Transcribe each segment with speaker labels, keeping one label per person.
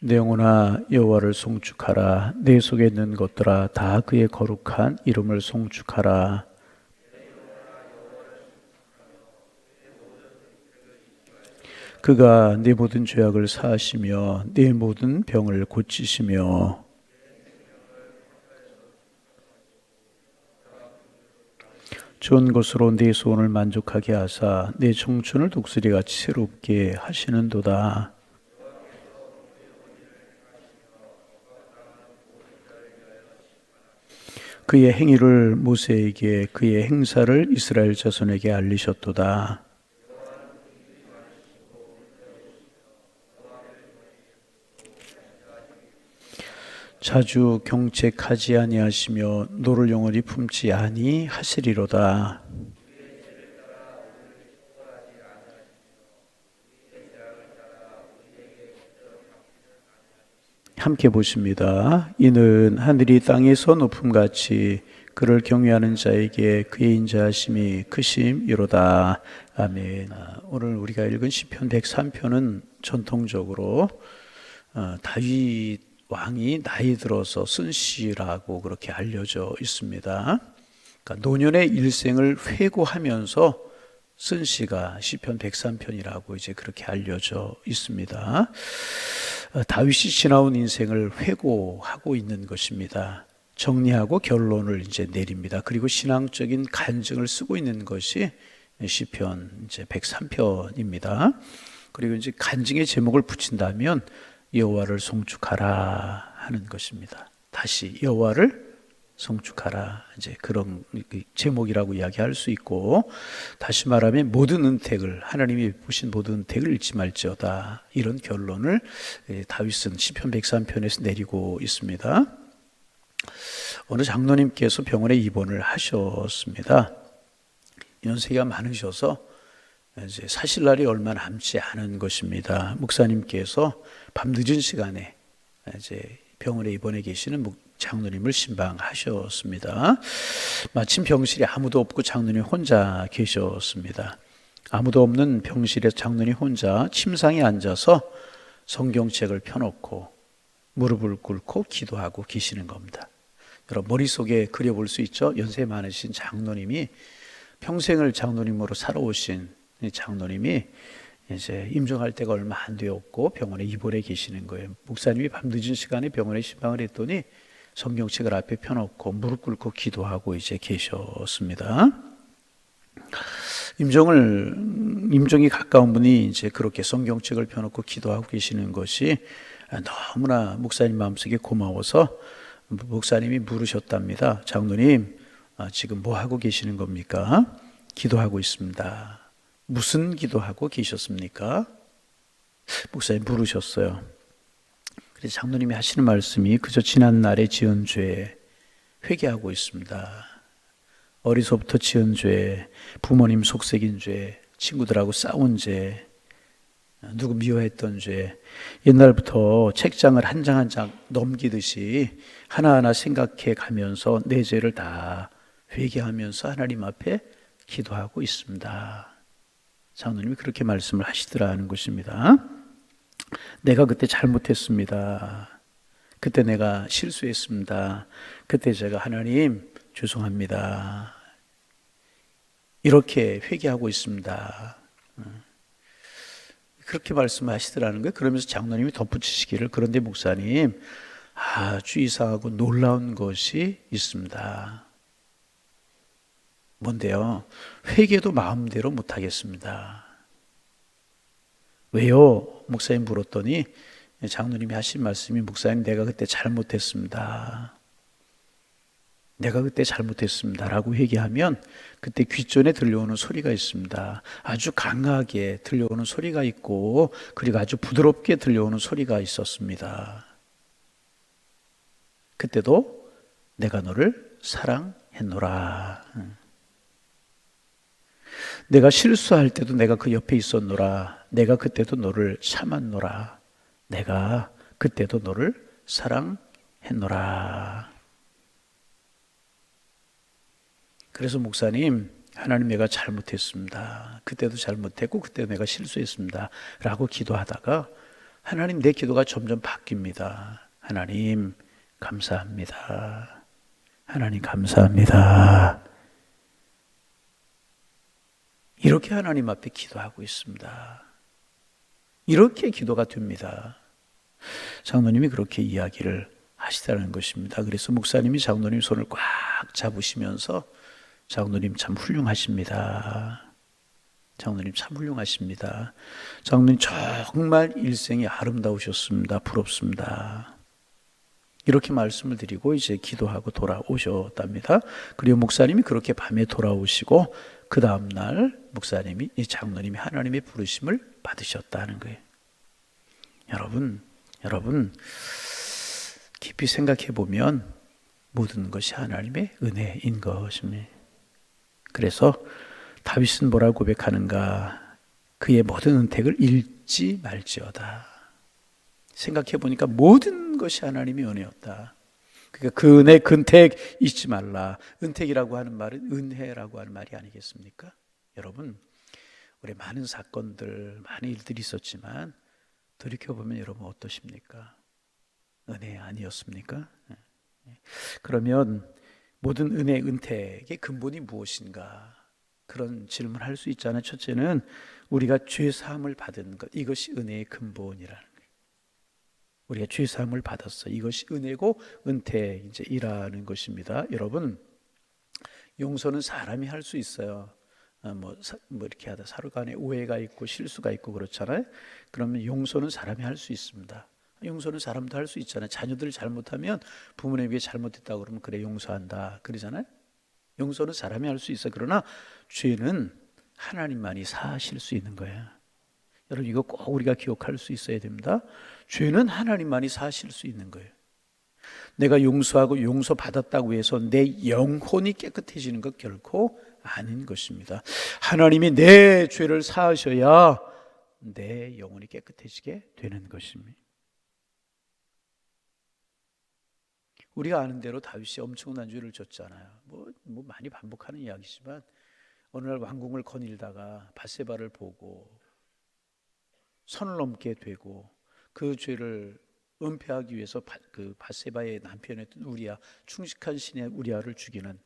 Speaker 1: 내 영혼아 여호와를 송축하라. 내 속에 있는 것들아 다 그의 거룩한 이름을 송축하라. 그가 내 모든 죄악을 사하시며 내 모든 병을 고치시며 좋은 것으로 내 소원을 만족하게 하사 내 청춘을 독수리같이 새롭게 하시는도다. 그의 행위를 모세에게 그의 행사를 이스라엘 자손에게 알리셨도다. 자주 경책하지 아니하시며 노를 영원히 품지 아니하시리로다. 함께 보십니다. 이는 하늘이 땅에서 높음같이 그를 경외하는 자에게 그의 인자하심이 크심이로다. 아멘. 오늘 우리가 읽은 시편 103편은 전통적으로 다윗 왕이 나이 들어서 쓴 시라고 그렇게 알려져 있습니다. 그러니까 노년의 일생을 회고하면서 쓴 시가 시편 103편이라고 이제 그렇게 알려져 있습니다. 다윗이 지나온 인생을 회고하고 있는 것입니다. 정리하고 결론을 이제 내립니다. 그리고 신앙적인 간증을 쓰고 있는 것이 시편 이제 103편입니다. 그리고 이제 간증의 제목을 붙인다면 여호와를 송축하라 하는 것입니다. 다시 여호와를 송축하라, 이제 그런 제목이라고 이야기할 수 있고, 다시 말하면 모든 은택을, 하나님이 보신 모든 은택을 잃지 말지어다, 이런 결론을 다윗은 시편 103편에서 내리고 있습니다. 어느 장로님께서 병원에 입원을 하셨습니다. 연세가 많으셔서 이제 사실 날이 얼마 남지 않은 것입니다. 목사님께서 밤늦은 시간에 이제 병원에 입원해 계시는 장로님을 신방하셨습니다. 마침 병실에 아무도 없고 장로님 혼자 계셨습니다. 아무도 없는 병실에 장로님 혼자 침상에 앉아서 성경책을 펴놓고 무릎을 꿇고 기도하고 계시는 겁니다. 여러분 머릿속에 그려볼 수 있죠? 연세 많으신 장로님이, 평생을 장로님으로 살아오신 장로님이 이제 임종할 때가 얼마 안 되었고 병원에 입원해 계시는 거예요. 목사님이 밤늦은 시간에 병원에 신방을 했더니 성경책을 앞에 펴놓고 무릎 꿇고 기도하고 이제 계셨습니다. 임종이 가까운 분이 이제 그렇게 성경책을 펴놓고 기도하고 계시는 것이 너무나 목사님 마음속에 고마워서 목사님이 물으셨답니다. 장로님, 지금 뭐 하고 계시는 겁니까? 기도하고 있습니다. 무슨 기도하고 계셨습니까? 목사님 물으셨어요. 그래서 장로님이 하시는 말씀이 그저 지난 날에 지은 죄 회개하고 있습니다. 어리서부터 지은 죄, 부모님 속삭인 죄, 친구들하고 싸운 죄, 누구 미워했던 죄, 옛날부터 책장을 한 장 한 장 넘기듯이 하나하나 생각해 가면서 내 죄를 다 회개하면서 하나님 앞에 기도하고 있습니다. 장로님이 그렇게 말씀을 하시더라는 것입니다. 내가 그때 잘못했습니다. 그때 내가 실수했습니다. 그때 제가 하나님 죄송합니다. 이렇게 회개하고 있습니다. 그렇게 말씀하시더라는 거예요. 그러면서 장로님이 덧붙이시기를, 그런데 목사님, 아주 이상하고 놀라운 것이 있습니다. 뭔데요? 회개도 마음대로 못하겠습니다. 왜요? 목사님 물었더니 장로님이 하신 말씀이, 목사님 내가 그때 잘못했습니다. 내가 그때 잘못했습니다 라고 회개하면 그때 귓전에 들려오는 소리가 있습니다. 아주 강하게 들려오는 소리가 있고, 그리고 아주 부드럽게 들려오는 소리가 있었습니다. 그때도 내가 너를 사랑했노라. 내가 실수할 때도 내가 그 옆에 있었노라. 내가 그때도 너를 참았노라. 내가 그때도 너를 사랑했노라. 그래서 목사님, 하나님 내가 잘못했습니다. 그때도 잘못했고 그때 내가 실수했습니다 라고 기도하다가 하나님, 내 기도가 점점 바뀝니다. 하나님 감사합니다. 하나님 감사합니다. 이렇게 하나님 앞에 기도하고 있습니다. 이렇게 기도가 됩니다. 장로님이 그렇게 이야기를 하시다는 것입니다. 그래서 목사님이 장로님 손을 꽉 잡으시면서 장로님 참 훌륭하십니다. 장로님 참 훌륭하십니다. 장로님 정말 일생이 아름다우셨습니다. 부럽습니다. 이렇게 말씀을 드리고 이제 기도하고 돌아오셨답니다. 그리고 목사님이 그렇게 밤에 돌아오시고 그 다음날 목사님이, 이 장로님이 하나님의 부르심을 받으셨다는 거예요. 여러분 깊이 생각해 보면 모든 것이 하나님의 은혜인 것입니다. 그래서 다윗은 뭐라고 고백하는가? 그의 모든 은택을 잃지 말지어다. 생각해 보니까 모든 것이 하나님의 은혜였다. 그러니까 그 은혜, 근택 잊지 말라. 은택이라고 하는 말은 은혜라고 하는 말이 아니겠습니까? 여러분, 우리 많은 사건들, 많은 일들이 있었지만 돌이켜보면 여러분 어떠십니까? 은혜 아니었습니까? 그러면 모든 은혜, 은택의 근본이 무엇인가? 그런 질문을 할 수 있잖아요. 첫째는 우리가 죄사함을 받은 것, 이것이 은혜의 근본이라는 거예요. 우리가 죄사함을 받았어. 이것이 은혜고 은택이라는 것입니다. 여러분, 용서는 사람이 할 수 있어요. 뭐 이렇게 하다 서로 간에 오해가 있고 실수가 있고 그렇잖아요. 그러면 용서는 사람이 할 수 있습니다. 용서는 사람도 할 수 있잖아요. 자녀들 잘못하면 부모님에게 잘못했다고 그러면 그래 용서한다 그러잖아요. 용서는 사람이 할 수 있어요. 그러나 죄는 하나님만이 사하실 수 있는 거예요. 여러분, 이거 꼭 우리가 기억할 수 있어야 됩니다. 죄는 하나님만이 사하실 수 있는 거예요. 내가 용서하고 용서받았다고 해서 내 영혼이 깨끗해지는 것 결코 아닌 것입니다. 하나님이 내 죄를 사하셔야 내 영혼이 깨끗해지게 되는 것입니다. 우리가 아는 대로 다윗이 엄청난 죄를 졌잖아요. 뭐 많이 반복하는 이야기지만 어느 날 왕궁을 거닐다가 밧세바를 보고 선을 넘게 되고 그 죄를 은폐하기 위해서 그 밧세바의 남편이었던 우리야, 충직한 신의 우리야를 죽이는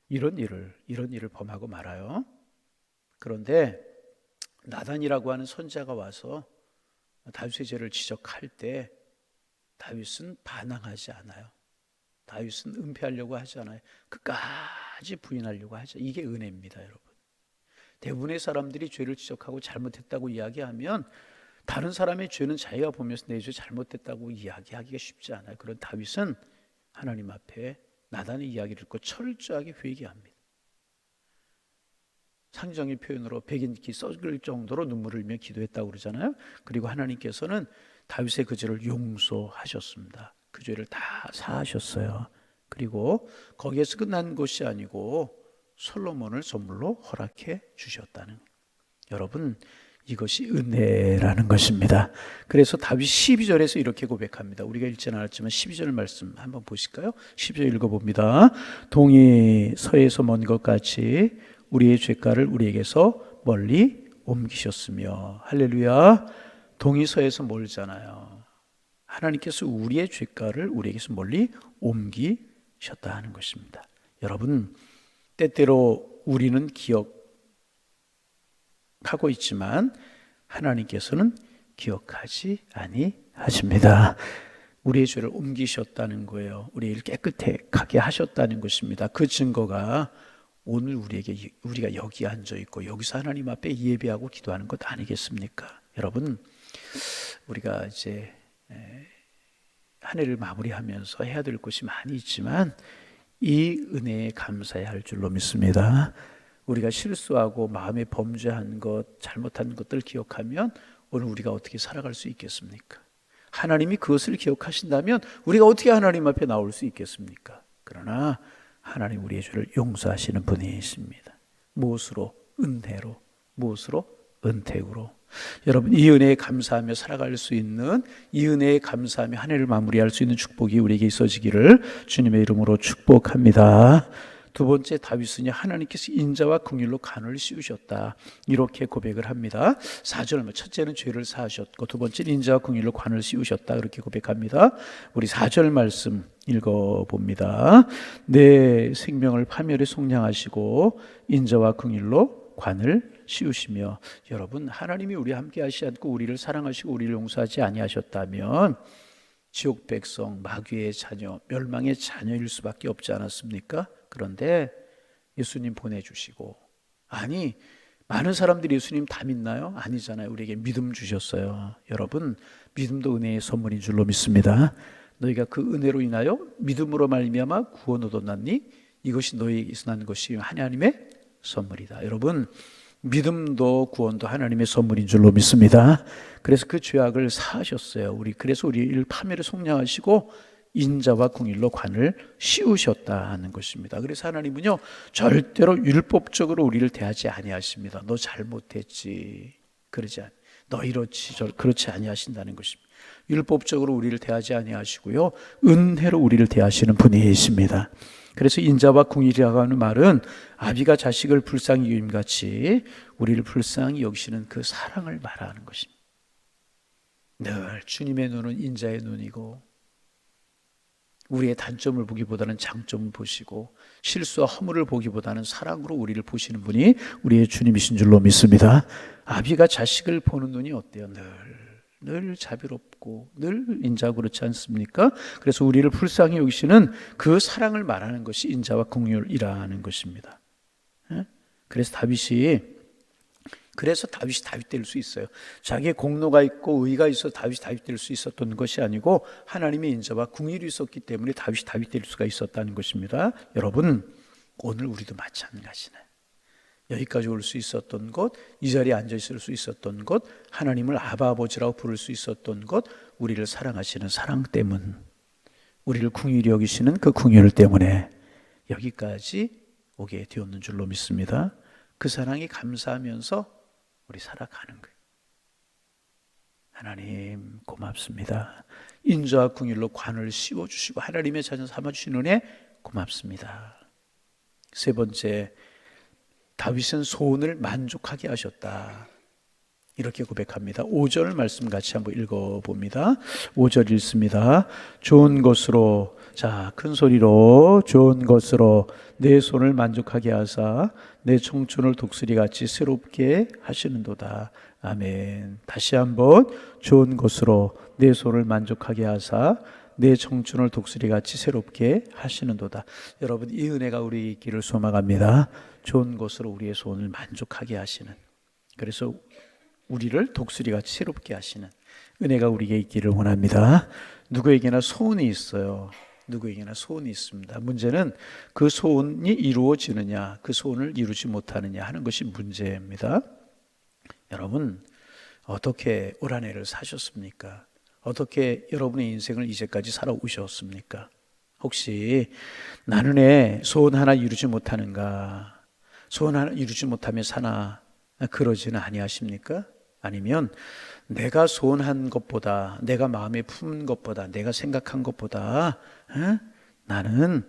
Speaker 1: 이런 일을 범하고 말아요. 그런데 나단이라고 하는 선지자가 와서 다윗의 죄를 지적할 때 다윗은 반항하지 않아요. 다윗은 은폐하려고 하지 않아요. 끝까지 부인하려고 하죠. 이게 은혜입니다, 여러분. 대부분의 사람들이 죄를 지적하고 잘못했다고 이야기하면 다른 사람의 죄는 자기가 보면서 내 죄 잘못됐다고 이야기하기가 쉽지 않아요. 그런 다윗은 하나님 앞에 나단의 이야기를 듣고 철저하게 회개합니다. 상징적인 표현으로 백인기 썩을 정도로 눈물을 흘리며 기도했다고 그러잖아요. 그리고 하나님께서는 다윗의 그 죄를 용서하셨습니다. 그 죄를 다 사하셨어요. 그리고 거기에서 끝난 것이 아니고 솔로몬을 선물로 허락해 주셨다는, 여러분, 이것이 은혜라는 것입니다. 그래서 다윗 12절에서 이렇게 고백합니다. 우리가 읽지는 않았지만 12절 말씀 한번 보실까요? 12절 읽어봅니다. 동이 서에서 먼 것 같이 우리의 죄가를 우리에게서 멀리 옮기셨으며. 할렐루야. 동이 서에서 멀잖아요. 하나님께서 우리의 죄가를 우리에게서 멀리 옮기셨다 하는 것입니다. 여러분, 때때로 우리는 기억하고 있지만 하나님께서는 기억하지 아니하십니다. 우리의 죄를 옮기셨다는 거예요. 우리를 깨끗하게 하셨다는 것입니다. 그 증거가 오늘 우리가 여기 앉아 있고 여기서 하나님 앞에 예배하고 기도하는 것 아니겠습니까? 여러분, 우리가 이제 한 해를 마무리하면서 해야 될 것이 많이 있지만 이 은혜에 감사해야 할 줄로 믿습니다. 우리가 실수하고 마음에 범죄한 것, 잘못한 것들 기억하면 오늘 우리가 어떻게 살아갈 수 있겠습니까? 하나님이 그것을 기억하신다면 우리가 어떻게 하나님 앞에 나올 수 있겠습니까? 그러나 하나님 우리의 죄를 용서하시는 분이십니다. 무엇으로? 은혜로. 무엇으로? 은택으로. 여러분, 이 은혜에 감사하며 살아갈 수 있는, 이 은혜에 감사하며 한 해를 마무리할 수 있는 축복이 우리에게 있어지기를 주님의 이름으로 축복합니다. 두 번째, 다윗은요 하나님께서 인자와 긍휼로 관을 씌우셨다, 이렇게 고백을 합니다. 4절, 첫째는 죄를 사하셨고 두 번째는 인자와 긍휼로 관을 씌우셨다, 그렇게 고백합니다. 우리 4절 말씀 읽어봅니다. 내 생명을 파멸에 속량하시고 인자와 긍휼로 관을 씌우시며. 여러분, 하나님이 우리와 함께 하시지 않고 우리를 사랑하시고 우리를 용서하지 아니하셨다면 지옥 백성, 마귀의 자녀, 멸망의 자녀일 수밖에 없지 않았습니까? 그런데 예수님 보내주시고, 아니 많은 사람들이 예수님 다 믿나요? 아니잖아요. 우리에게 믿음 주셨어요. 여러분, 믿음도 은혜의 선물인 줄로 믿습니다. 너희가 그 은혜로 인하여 믿음으로 말미암아 구원 얻었나니 이것이 너희에게서 난 것이 하나님의 선물이다. 여러분, 믿음도 구원도 하나님의 선물인 줄로 믿습니다. 그래서 그 죄악을 사하셨어요. 그래서 우리를 파멸에 속량하시고 인자와 긍휼로 관을 씌우셨다는 것입니다. 그래서 하나님은요 절대로 율법적으로 우리를 대하지 아니하십니다. 너 잘못했지, 그러지 않, 너 이렇지 그렇지 아니하신다는 것입니다. 율법적으로 우리를 대하지 아니하시고요, 은혜로 우리를 대하시는 분이십니다. 그래서 인자와 긍휼이라고 하는 말은 아비가 자식을 불쌍히 여김같이 우리를 불쌍히 여기시는 그 사랑을 말하는 것입니다. 늘 주님의 눈은 인자의 눈이고 우리의 단점을 보기보다는 장점을 보시고 실수와 허물을 보기보다는 사랑으로 우리를 보시는 분이 우리의 주님이신 줄로 믿습니다. 아비가 자식을 보는 눈이 어때요? 늘 자비롭고 늘 인자하고 그렇지 않습니까? 그래서 우리를 불쌍히 여기시는 그 사랑을 말하는 것이 인자와 긍휼이라는 것입니다. 그래서 다윗이 다윗 될 수 있어요. 자기의 공로가 있고 의가 있어 다윗 될 수 있었던 것이 아니고 하나님의 인자와 긍휼이 있었기 때문에 다윗 될 수가 있었다는 것입니다. 여러분, 오늘 우리도 마찬가지네. 여기까지 올 수 있었던 것, 이 자리에 앉아 있을 수 있었던 것, 하나님을 아바 아버지라고 부를 수 있었던 것, 우리를 사랑하시는 사랑 때문, 우리를 긍휼히 여기시는 그 긍휼 때문에 여기까지 오게 되었는 줄로 믿습니다. 그 사랑이 감사하면서 우리 살아가는 거예요. 하나님 고맙습니다. 인자와 긍휼로 관을 씌워주시고 하나님의 자녀 삼아주시는 은혜 고맙습니다. 세 번째, 다윗은 소원을 만족하게 하셨다, 이렇게 고백합니다. 5절 말씀 같이 한번 읽어봅니다. 5절 읽습니다. 좋은 것으로, 자, 큰 소리로, 좋은 것으로 내 손을 만족하게 하사 내 청춘을 독수리같이 새롭게 하시는도다. 아멘. 다시 한번, 좋은 것으로 내 손을 만족하게 하사 내 청춘을 독수리같이 새롭게 하시는도다. 여러분, 이 은혜가 우리 있기를 소망합니다. 좋은 것으로 우리의 소원을 만족하게 하시는, 그래서 우리를 독수리같이 새롭게 하시는 은혜가 우리에게 있기를 원합니다. 누구에게나 소원이 있어요. 누구에게나 소원이 있습니다. 문제는 그 소원이 이루어지느냐, 그 소원을 이루지 못하느냐 하는 것이 문제입니다. 여러분, 어떻게 올 한 해를 사셨습니까? 어떻게 여러분의 인생을 이제까지 살아오셨습니까? 혹시 나는 왜 소원 하나 이루지 못하는가, 소원 하나 이루지 못하며 사나, 그러지는 아니하십니까? 아니면 내가 소원한 것보다, 내가 마음에 품은 것보다, 내가 생각한 것보다 나는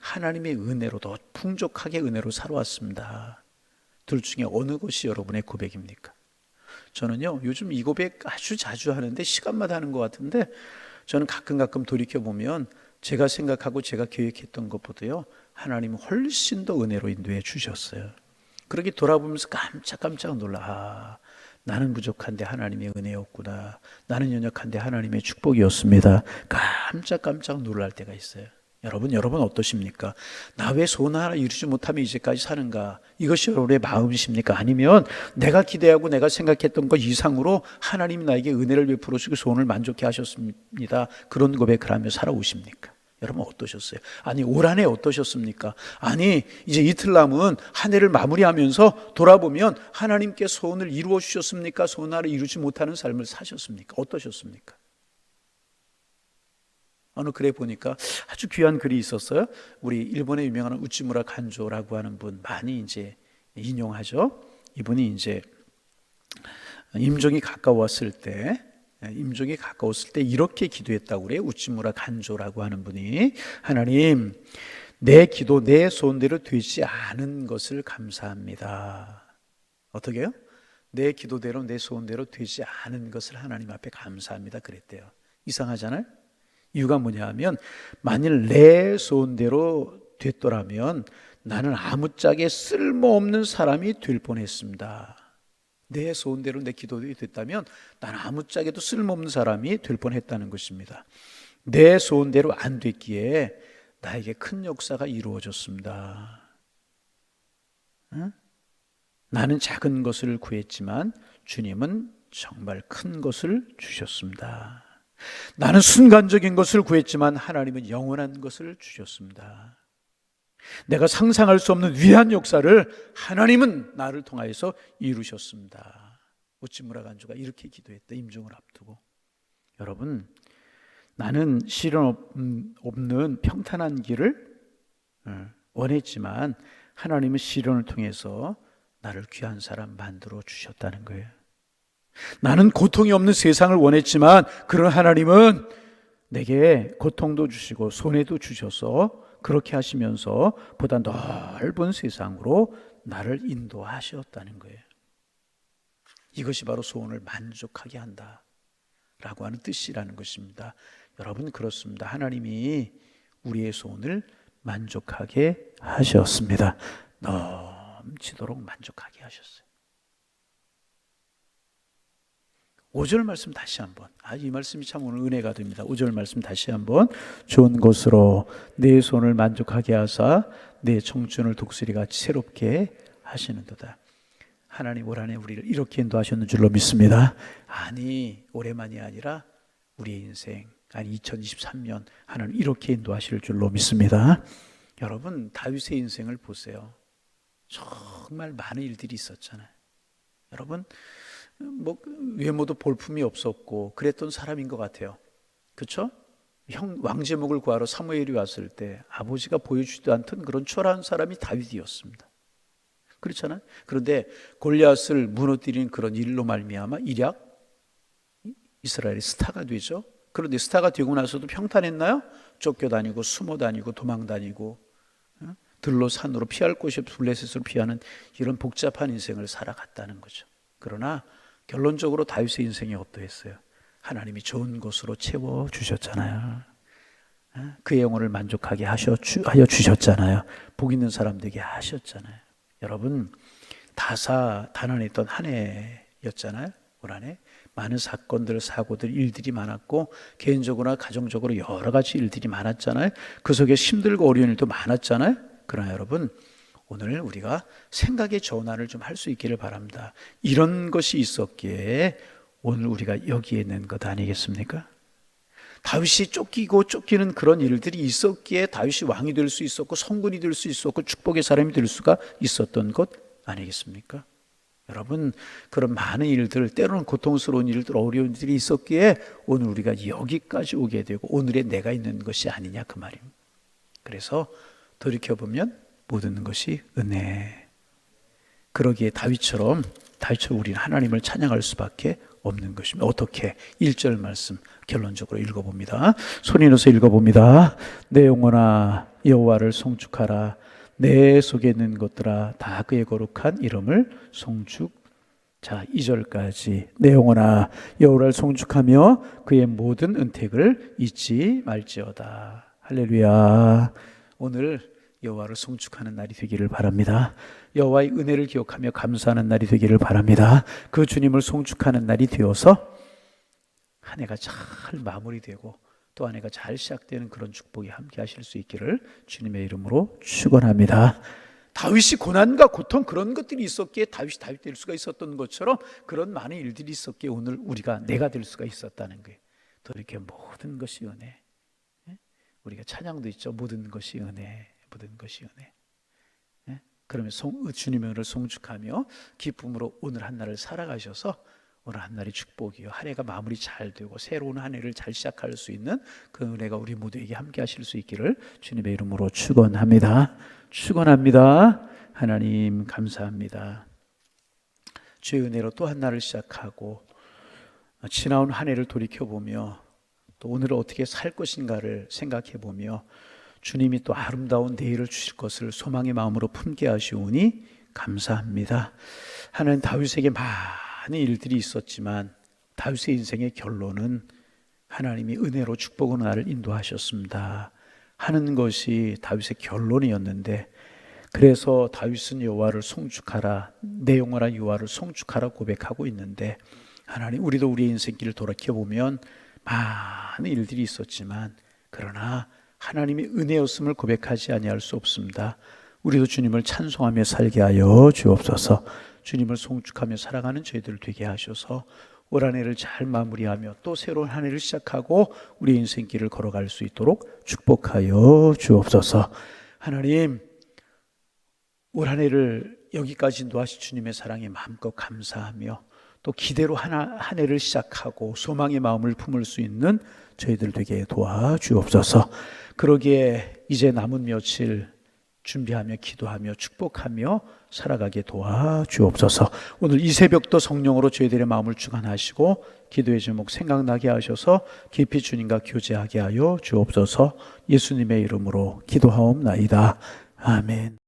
Speaker 1: 하나님의 은혜로 더 풍족하게 은혜로 살아왔습니다. 둘 중에 어느 것이 여러분의 고백입니까? 저는요 요즘 이 고백 아주 자주 하는데 시간마다 하는 것 같은데, 저는 가끔 돌이켜보면 제가 생각하고 제가 계획했던 것보다요 하나님은 훨씬 더 은혜로 인도해 주셨어요. 그렇게 돌아보면서 깜짝 놀라, 나는 부족한데 하나님의 은혜였구나, 나는 연약한데 하나님의 축복이었습니다. 깜짝 놀랄 때가 있어요. 여러분 어떠십니까? 나 왜 소원 하나 이루지 못하며 이제까지 사는가? 이것이 여러분의 마음이십니까? 아니면 내가 기대하고 내가 생각했던 것 이상으로 하나님이 나에게 은혜를 베풀어 주시고 소원을 만족해 하셨습니다, 그런 고백을 하며 살아오십니까? 여러분 어떠셨어요? 아니, 올 한 해 어떠셨습니까? 아니, 이제 이틀 남은 한 해를 마무리하면서 돌아보면 하나님께 소원을 이루어 주셨습니까? 소원 하나 이루지 못하는 삶을 사셨습니까? 어떠셨습니까? 어느 글에 보니까 아주 귀한 글이 있었어요. 우리 일본의 유명한 우치무라 간조라고 하는 분 많이 이제 인용하죠. 이분이 이제 임종이 가까웠을 때 이렇게 기도했다고 그래요. 우치무라 간조라고 하는 분이, 하나님, 내 기도, 내 소원대로 되지 않은 것을 감사합니다. 어떻게 해요? 내 기도대로 내 소원대로 되지 않은 것을 하나님 앞에 감사합니다 그랬대요. 이상하잖아요? 이유가 뭐냐 하면 만일 내 소원대로 됐더라면 나는 아무짝에 쓸모없는 사람이 될 뻔했습니다. 내 소원대로 내 기도대로 됐다면 나는 아무짝에도 쓸모없는 사람이 될 뻔했다는 것입니다. 내 소원대로 안 됐기에 나에게 큰 역사가 이루어졌습니다. 응? 나는 작은 것을 구했지만 주님은 정말 큰 것을 주셨습니다. 나는 순간적인 것을 구했지만 하나님은 영원한 것을 주셨습니다. 내가 상상할 수 없는 위대한 역사를 하나님은 나를 통하여서 이루셨습니다. 우찌무라 간주가 이렇게 기도했다. 임종을 앞두고. 여러분, 나는 시련 없는 평탄한 길을 원했지만 하나님은 시련을 통해서 나를 귀한 사람 만들어 주셨다는 거예요. 나는 고통이 없는 세상을 원했지만 그런 하나님은 내게 고통도 주시고 손해도 주셔서 그렇게 하시면서 보다 넓은 세상으로 나를 인도하셨다는 거예요. 이것이 바로 소원을 만족하게 한다라고 하는 뜻이라는 것입니다. 여러분, 그렇습니다. 하나님이 우리의 소원을 만족하게 하셨습니다. 넘치도록 만족하게 하셨어요. 5절 말씀 다시 한번. 이 말씀이 참 오늘 은혜가 됩니다. 5절 말씀 다시 한번. 좋은 것으로 내 손을 만족하게 하사 내 청춘을 독수리같이 새롭게 하시는도다. 하나님 올 한해 우리를 이렇게 인도하셨는 줄로 믿습니다. 아니, 올해만이 아니라 우리의 인생, 2023년 하나님 이렇게 인도하실 줄로 믿습니다. 여러분, 다윗의 인생을 보세요. 정말 많은 일들이 있었잖아요. 여러분, 외모도 볼품이 없었고 그랬던 사람인 것 같아요. 그렇죠? 왕제목을 구하러 사무엘이 왔을 때 아버지가 보여주지도 않던 그런 초라한 사람이 다윗이었습니다. 그렇잖아요. 그런데 골리앗을 무너뜨리는 그런 일로 말미암아 일약 이스라엘의 스타가 되죠. 그런데 스타가 되고 나서도 평탄했나요? 쫓겨다니고 숨어다니고 도망다니고 들로 산으로 피할 곳이 없이 블레셋으로 피하는 이런 복잡한 인생을 살아갔다는 거죠. 그러나 결론적으로 다윗의 인생이 어떠했어요? 하나님이 좋은 것으로 채워주셨잖아요. 그의 영혼을 만족하게 하여 주셨잖아요. 복 있는 사람 되게 하셨잖아요. 여러분, 다사다난했던 한 해였잖아요. 올 한 해 많은 사건들, 사고들, 일들이 많았고 개인적으로나 가정적으로 여러 가지 일들이 많았잖아요. 그 속에 힘들고 어려운 일도 많았잖아요. 그러나 여러분, 오늘 우리가 생각의 전환을 좀 할 수 있기를 바랍니다. 이런 것이 있었기에 오늘 우리가 여기에 있는 것 아니겠습니까? 다윗이 쫓기는 그런 일들이 있었기에 다윗이 왕이 될 수 있었고 성군이 될 수 있었고 축복의 사람이 될 수가 있었던 것 아니겠습니까? 여러분, 그런 많은 일들, 때로는 고통스러운 일들, 어려운 일들이 있었기에 오늘 우리가 여기까지 오게 되고 오늘의 내가 있는 것이 아니냐 그 말입니다. 그래서 돌이켜보면 모든 것이 은혜. 그러기에 다윗처럼 우리는 하나님을 찬양할 수밖에 없는 것입니다. 어떻게? 1절 말씀 결론적으로 읽어봅니다. 손이 넣어서 읽어봅니다. 내 영혼아 여호와를 송축하라. 내 속에 있는 것들아 다 그의 거룩한 이름을 송축. 자, 2절까지 내 영혼아 여호와를 송축하며 그의 모든 은택을 잊지 말지어다. 할렐루야. 오늘 여호와를 송축하는 날이 되기를 바랍니다. 여호와의 은혜를 기억하며 감사하는 날이 되기를 바랍니다. 그 주님을 송축하는 날이 되어서 한 해가 잘 마무리되고 또 한 해가 잘 시작되는 그런 축복이 함께 하실 수 있기를 주님의 이름으로 축원합니다. 다윗이 고난과 고통 그런 것들이 있었기에 다윗이 다윗 될 수가 있었던 것처럼 그런 많은 일들이 있었기에 오늘 우리가 내가 될 수가 있었다는 거예요. 또 이렇게 모든 것이 은혜. 우리가 찬양도 있죠. 모든 것이 은혜. 모든 것이 은혜. 그러면 주님의 은혜를 송축하며 기쁨으로 오늘 한 날을 살아가셔서 오늘 한 날이 축복이요 한 해가 마무리 잘 되고 새로운 한 해를 잘 시작할 수 있는 그 은혜가 우리 모두에게 함께 하실 수 있기를 주님의 이름으로 축원합니다. 축원합니다. 하나님 감사합니다. 주의 은혜로 또 한 날을 시작하고 지나온 한 해를 돌이켜보며 또 오늘을 어떻게 살 것인가를 생각해보며 주님이 또 아름다운 내일을 주실 것을 소망의 마음으로 품게 하시오니 감사합니다. 하나님, 다윗에게 많은 일들이 있었지만 다윗의 인생의 결론은 하나님이 은혜로 축복으로 나를 인도하셨습니다 하는 것이 다윗의 결론이었는데, 그래서 다윗은 여호와를 송축하라, 내 영혼아 여호와를 송축하라 고백하고 있는데, 하나님, 우리도 우리의 인생길을 돌이켜보면 많은 일들이 있었지만 그러나 하나님의 은혜였음을 고백하지 아니할 수 없습니다. 우리도 주님을 찬송하며 살게 하여 주옵소서. 주님을 송축하며 살아가는 저희들 되게 하셔서 올 한 해를 잘 마무리하며 또 새로운 한 해를 시작하고 우리 인생길을 걸어갈 수 있도록 축복하여 주옵소서. 하나님, 올 한 해를 여기까지 인도하신 주님의 사랑에 마음껏 감사하며 또 기대로 한 해를 시작하고 소망의 마음을 품을 수 있는 저희들 되게 도와주옵소서. 그러기에 이제 남은 며칠 준비하며 기도하며 축복하며 살아가게 도와주옵소서. 오늘 이 새벽도 성령으로 저희들의 마음을 주관하시고 기도의 제목 생각나게 하셔서 깊이 주님과 교제하게 하여 주옵소서. 예수님의 이름으로 기도하옵나이다. 아멘.